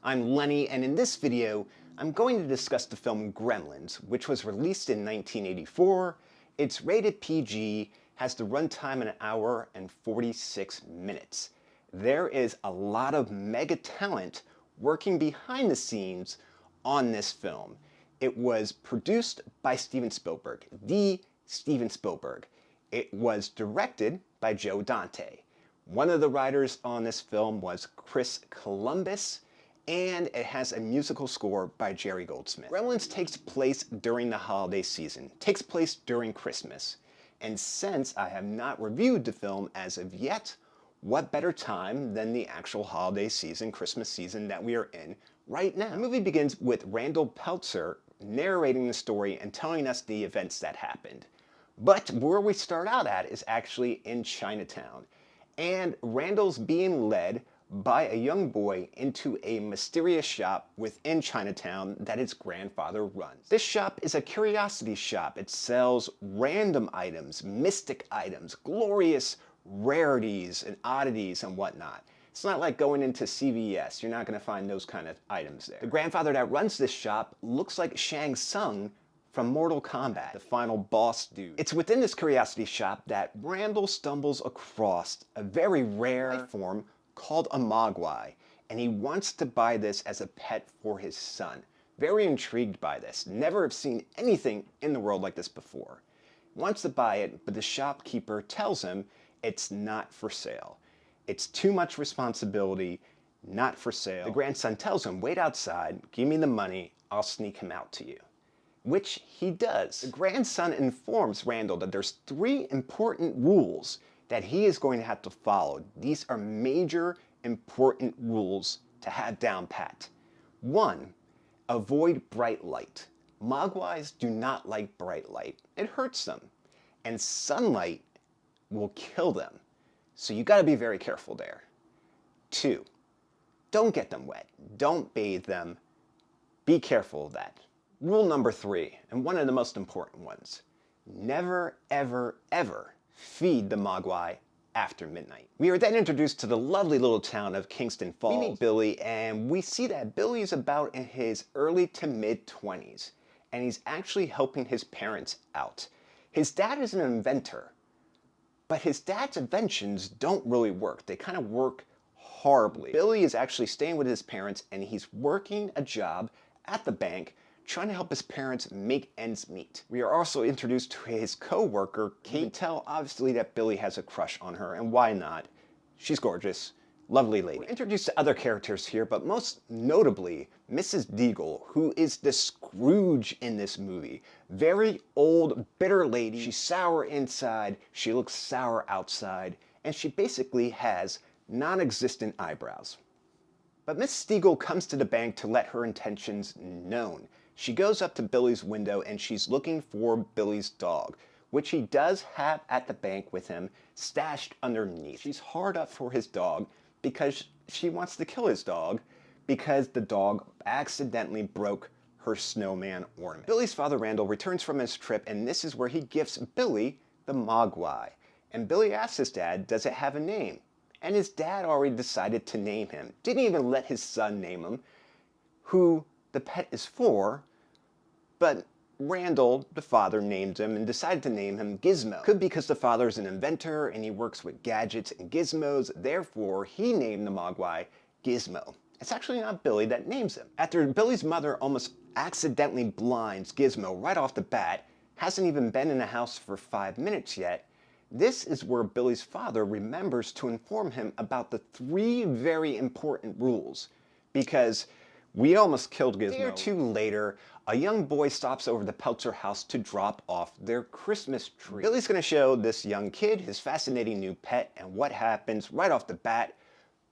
I'm Lenny, and in this video, I'm going to discuss the film Gremlins, which was released in 1984. It's rated PG, has the runtime an hour and 46 minutes. There is a lot of mega talent working behind the scenes on this film. It was produced by Steven Spielberg, the Steven Spielberg. It was directed by Joe Dante. One of the writers on this film was Chris Columbus, and it has a musical score by Jerry Goldsmith. Gremlins takes place during the holiday season, takes place during Christmas. And since I have not reviewed the film as of yet, what better time than the actual holiday season, Christmas season that we are in right now? The movie begins with Randall Peltzer narrating the story and telling us the events that happened. But where we start out at is actually in Chinatown. And Randall's being led by a young boy into a mysterious shop within Chinatown that his grandfather runs. This shop is a curiosity shop. It sells random items, mystic items, glorious rarities and oddities and whatnot. It's not like going into CVS. You're not going to find those kind of items there. The grandfather that runs this shop looks like Shang Tsung from Mortal Kombat, the final boss dude. It's within this curiosity shop that Randall stumbles across a very rare life form called a Mogwai, and he wants to buy this as a pet for his son. Very intrigued by this. Never have seen anything in the world like this before. Wants to buy it, but the shopkeeper tells him it's not for sale. It's too much responsibility, not for sale. The grandson tells him, wait outside, give me the money, I'll sneak him out to you. Which he does. The grandson informs Randall that there's 3 important rules that he is going to have to follow. These are major, important rules to have down pat. 1, avoid bright light. Mogwais do not like bright light. It hurts them. And sunlight will kill them. So you gotta be very careful there. 2, don't get them wet. Don't bathe them. Be careful of that. Rule number 3, and one of the most important ones, never, ever, ever feed the Mogwai after midnight. We are then introduced to the lovely little town of Kingston Falls. We meet Billy, and we see that Billy is about in his early to mid-20s, and he's actually helping his parents out. His dad is an inventor, but his dad's inventions don't really work. They kind of work horribly. Billy is actually staying with his parents, and he's working a job at the bank trying to help his parents make ends meet. We are also introduced to his co-worker, Kate. You can tell obviously that Billy has a crush on her, and why not? She's gorgeous, lovely lady. We're introduced to other characters here, but most notably, Mrs. Deagle, who is the Scrooge in this movie. Very old, bitter lady. She's sour inside, she looks sour outside, and she basically has non-existent eyebrows. But Miss Deagle comes to the bank to let her intentions known. She goes up to Billy's window and she's looking for Billy's dog, which he does have at the bank with him, stashed underneath. She's hard up for his dog because she wants to kill his dog because the dog accidentally broke her snowman ornament. Billy's father, Randall, returns from his trip, and this is where he gifts Billy the Mogwai. And Billy asks his dad, does it have a name? And his dad already decided to name him. Didn't even let his son name him, who the pet is for, but Randall, the father, named him and decided to name him Gizmo. Could be because the father is an inventor and he works with gadgets and gizmos, therefore he named the Mogwai Gizmo. It's actually not Billy that names him. After Billy's mother almost accidentally blinds Gizmo right off the bat, hasn't even been in the house for 5 minutes yet, this is where Billy's father remembers to inform him about the 3 very important rules, because we almost killed Gizmo. A day or 2 later, a young boy stops over the Peltzer house to drop off their Christmas tree. Billy's gonna show this young kid his fascinating new pet, and what happens right off the bat,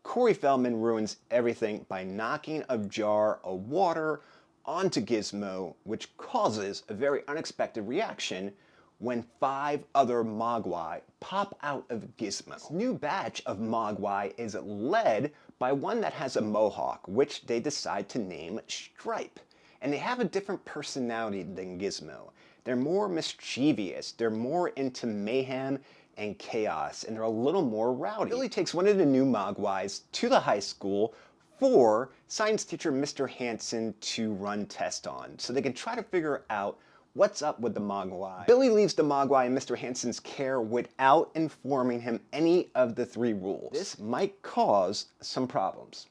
Corey Feldman ruins everything by knocking a jar of water onto Gizmo, which causes a very unexpected reaction when 5 other Mogwai pop out of Gizmo. This new batch of Mogwai is led by one that has a mohawk, which they decide to name Stripe. And they have a different personality than Gizmo. They're more mischievous, they're more into mayhem and chaos, and they're a little more rowdy. Billy takes one of the new Mogwais to the high school for science teacher Mr. Hansen to run tests on so they can try to figure out what's up with the Mogwai. Billy leaves the Mogwai in Mr. Hansen's care without informing him any of the 3 rules. This might cause some problems.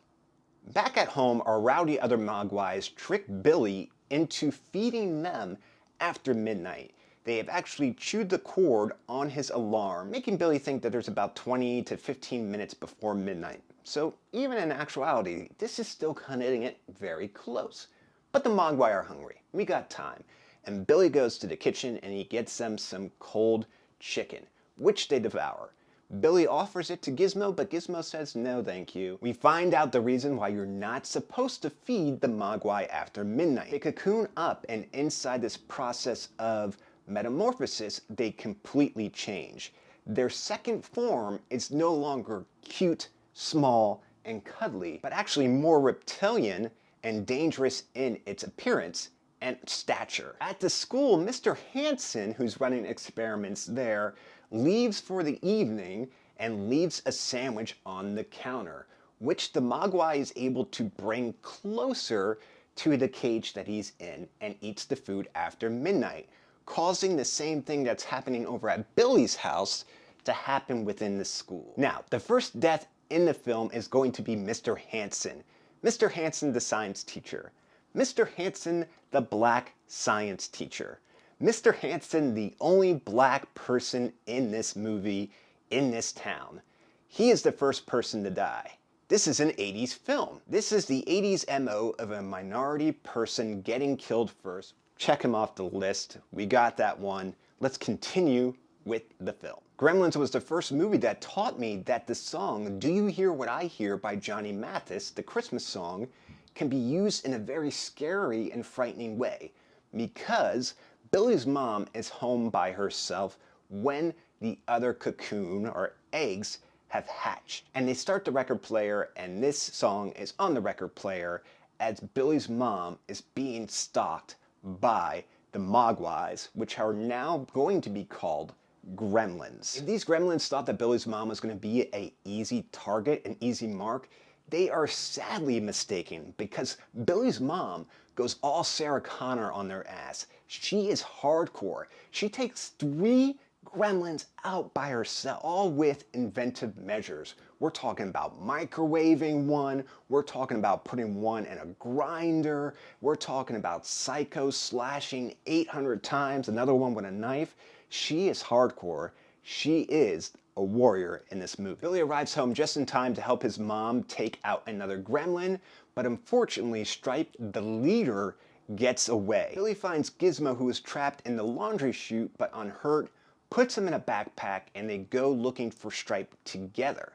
Back at home, our rowdy other Mogwais trick Billy into feeding them after midnight. They have actually chewed the cord on his alarm, making Billy think that there's about 20 to 15 minutes before midnight. So even in actuality, this is still cutting it very close. But the Mogwai are hungry. We got time. And Billy goes to the kitchen and he gets them some cold chicken, which they devour. Billy offers it to Gizmo, but Gizmo says no thank you. We find out the reason why you're not supposed to feed the Mogwai after midnight. They cocoon up, and inside this process of metamorphosis, they completely change. Their second form is no longer cute, small, and cuddly, but actually more reptilian and dangerous in its appearance and stature. At the school, Mr. Hansen, who's running experiments there, leaves for the evening and leaves a sandwich on the counter, which the Mogwai is able to bring closer to the cage that he's in and eats the food after midnight, causing the same thing that's happening over at Billy's house to happen within the school. Now, the first death in the film is going to be Mr. Hansen. Mr. Hansen, the science teacher. Mr. Hansen, the black science teacher. Mr. Hansen, the only black person in this movie, in this town. He is the first person to die. This is an 80s film. This is the 80s MO of a minority person getting killed first. Check him off the list. We got that one. Let's continue with the film. Gremlins was the first movie that taught me that the song Do You Hear What I Hear by Johnny Mathis, the Christmas song, can be used in a very scary and frightening way, because Billy's mom is home by herself when the other cocoon or eggs have hatched. And they start the record player, and this song is on the record player as Billy's mom is being stalked by the Mogwais, which are now going to be called Gremlins. If these Gremlins thought that Billy's mom was going to be an easy target, an easy mark, they are sadly mistaken, because Billy's mom goes all Sarah Connor on their ass. She is hardcore. She takes 3 Gremlins out by herself, all with inventive measures. We're talking about microwaving one, we're talking about putting one in a grinder, we're talking about Psycho slashing 800 times, another one with a knife. She is hardcore. She is a warrior in this movie. Billy arrives home just in time to help his mom take out another Gremlin, but unfortunately Stripe, the leader, gets away. Billy finds Gizmo, who is trapped in the laundry chute but unhurt, puts him in a backpack, and they go looking for Stripe together.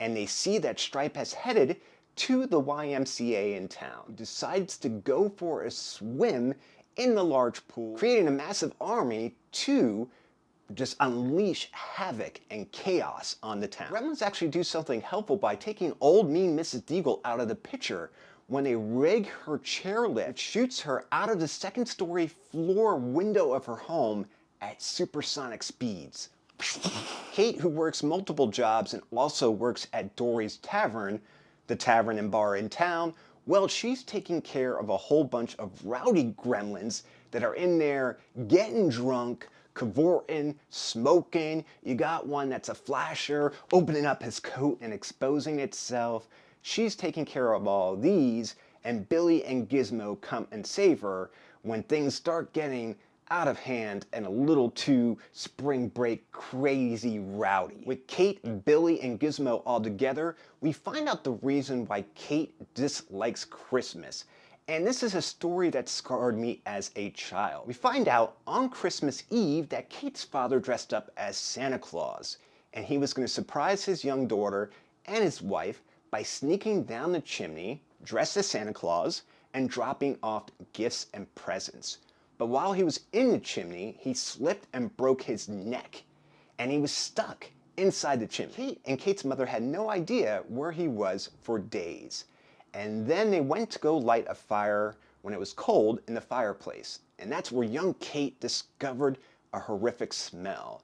And they see that Stripe has headed to the YMCA in town, decides to go for a swim in the large pool, creating a massive army to just unleash havoc and chaos on the town. Gremlins actually do something helpful by taking old mean Mrs. Deagle out of the picture when they rig her chairlift, which shoots her out of the 2nd-story floor window of her home at supersonic speeds. Kate, who works multiple jobs and also works at Dory's Tavern, the tavern and bar in town, well, she's taking care of a whole bunch of rowdy Gremlins that are in there getting drunk, cavorting, smoking. You got one that's a flasher, opening up his coat and exposing itself. She's taking care of all these, and Billy and Gizmo come and save her when things start getting out of hand and a little too spring break crazy rowdy. With Kate, Billy, and Gizmo all together, we find out the reason why Kate dislikes Christmas. And this is a story that scarred me as a child. We find out on Christmas Eve that Kate's father dressed up as Santa Claus, and he was going to surprise his young daughter and his wife by sneaking down the chimney, dressed as Santa Claus, and dropping off gifts and presents. But while he was in the chimney, he slipped and broke his neck, and he was stuck inside the chimney. Kate and Kate's mother had no idea where he was for days. And then they went to go light a fire when it was cold in the fireplace. And that's where young Kate discovered a horrific smell.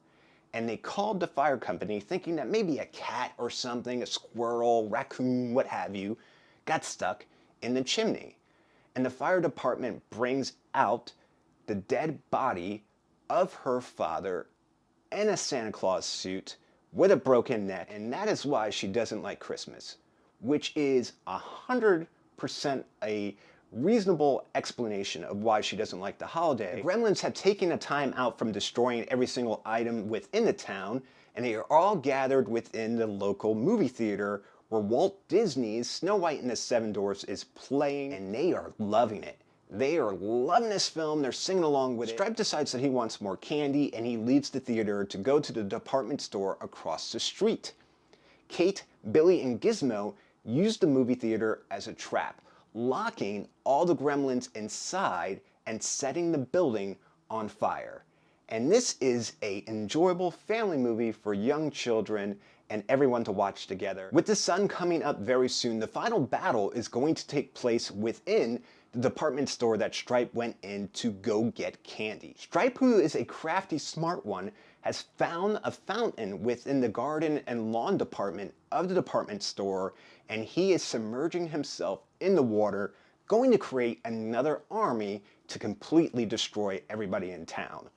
And they called the fire company thinking that maybe a cat or something, a squirrel, raccoon, what have you, got stuck in the chimney. And the fire department brings out the dead body of her father in a Santa Claus suit with a broken neck. And that is why she doesn't like Christmas, which is 100% a reasonable explanation of why she doesn't like the holiday. The Gremlins had taken a time out from destroying every single item within the town, and they are all gathered within the local movie theater where Walt Disney's Snow White and the Seven Dwarfs is playing, and they are loving it. They are loving this film, they're singing along with it. Stripe decides that he wants more candy, and he leaves the theater to go to the department store across the street. Kate, Billy, and Gizmo use the movie theater as a trap, locking all the Gremlins inside and setting the building on fire. And this is an enjoyable family movie for young children and everyone to watch together. With the sun coming up very soon, the final battle is going to take place within the department store that Stripe went in to go get candy. Stripe, who is a crafty, smart one, has found a fountain within the garden and lawn department of the department store, and he is submerging himself in the water, going to create another army to completely destroy everybody in town.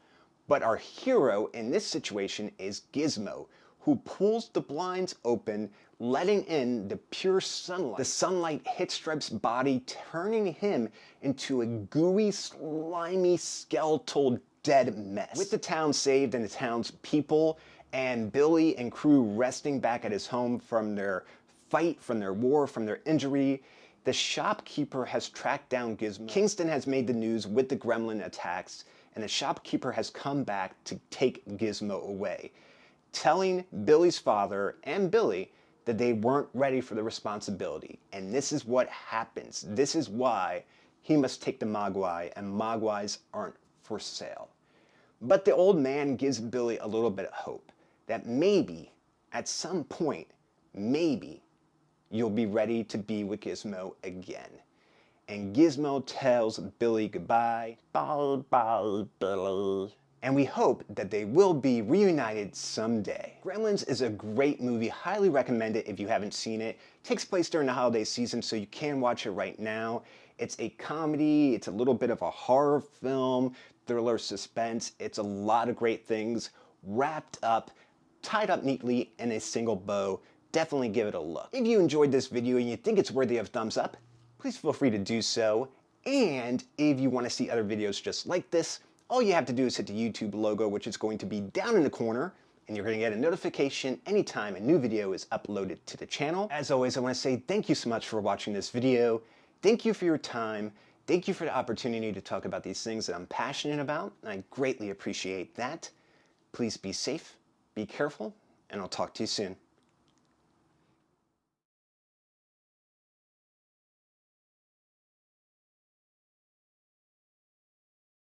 But our hero in this situation is Gizmo, who pulls the blinds open, letting in the pure sunlight. The sunlight hits Stripe's body, turning him into a gooey, slimy, skeletal, dead mess. With the town saved and the town's people and Billy and crew resting back at his home from their fight, from their war, from their injury, the shopkeeper has tracked down Gizmo. Kingston has made the news with the Gremlin attacks, and the shopkeeper has come back to take Gizmo away, telling Billy's father and Billy that they weren't ready for the responsibility. And this is what happens. This is why he must take the Mogwai, and Mogwais aren't for sale. But the old man gives Billy a little bit of hope that maybe, at some point, maybe you'll be ready to be with Gizmo again. And Gizmo tells Billy goodbye. Bye, bye, Billy. And we hope that they will be reunited someday. Gremlins is a great movie, highly recommend it if you haven't seen it. It takes place during the holiday season, so you can watch it right now. It's a comedy, it's a little bit of a horror film, thriller, suspense. It's a lot of great things wrapped up, tied up neatly in a single bow. Definitely give it a look. If you enjoyed this video and you think it's worthy of thumbs up, please feel free to do so. And if you want to see other videos just like this, all you have to do is hit the YouTube logo, which is going to be down in the corner, and you're going to get a notification anytime a new video is uploaded to the channel. As always, I want to say thank you so much for watching this video. Thank you for your time. Thank you for the opportunity to talk about these things that I'm passionate about, and I greatly appreciate that. Please be safe, be careful, and I'll talk to you soon.